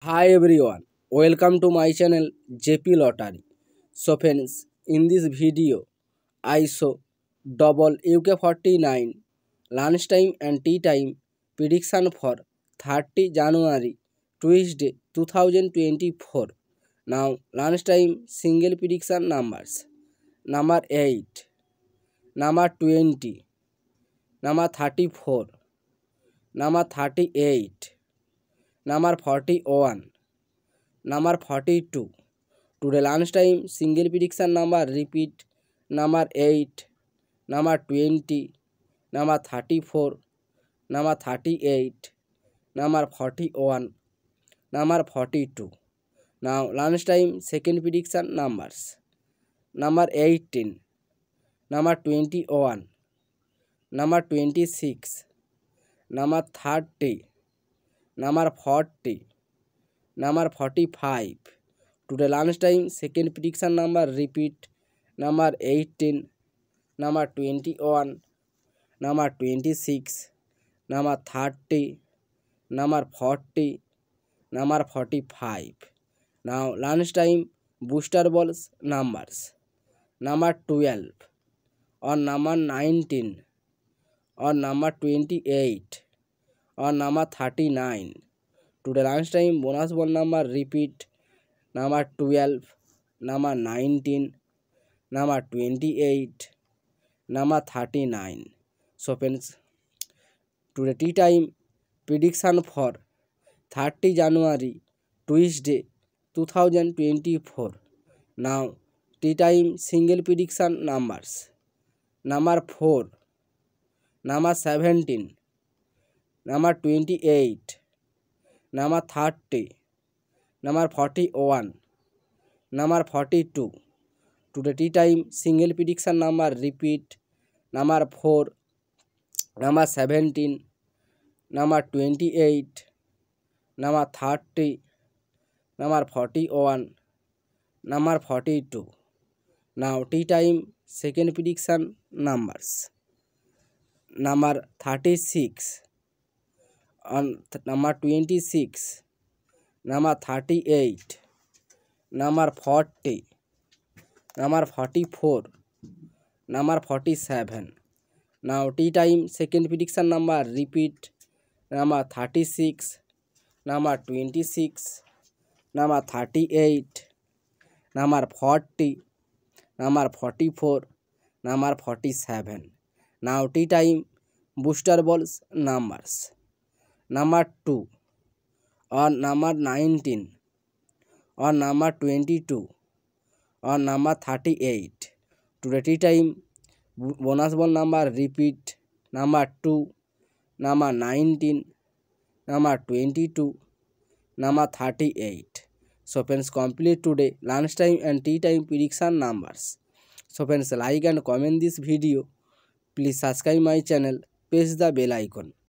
Hi everyone, welcome to my channel JP Lottery. So friends, in this video, I show double UK49 lunchtime and tea time prediction for 30 January Tuesday 2024. Now lunchtime single prediction numbers: number 8, number 20, number 34, number 38, number 41, number 42. Today lunchtime single prediction number repeat: number 8, number 20, number 34, number 38, number 41, number 42. Now lunchtime second prediction numbers: number 18, number 21, number 26, number 30, number 40, number 45. Today lunchtime second prediction number repeat: number 18, number 21, number 26, number 30, number 40, number 45. Now lunchtime booster balls numbers: number 12, or number 19, or number 28, or number 39. Today lunchtime bonus ball number repeat: number 12, number 19, number 28, number 39. So friends, today tea time prediction for 30 January Tuesday 2024. Now tea time single prediction numbers: number 4, number 17, number 28, number 30, number 41, number 42. Today tea time single prediction number repeat: number 4, number 17, number 28, number 30, number 41, number 42. Now tea time second prediction numbers: number 36, on number 26, number 38, number 40, number 44, number 47. Now tea time second prediction number repeat: number 36, number 26, number 38, number 40, number 44, number 47. Now tea time booster balls numbers: number 2, or number 19, or number 22, or number 38. Today tea time bonus ball number repeat: number 2, number 19, number 22, number 38. So friends, complete today lunchtime and tea time prediction numbers. So friends, like and comment this video. Please subscribe my channel, press the bell icon.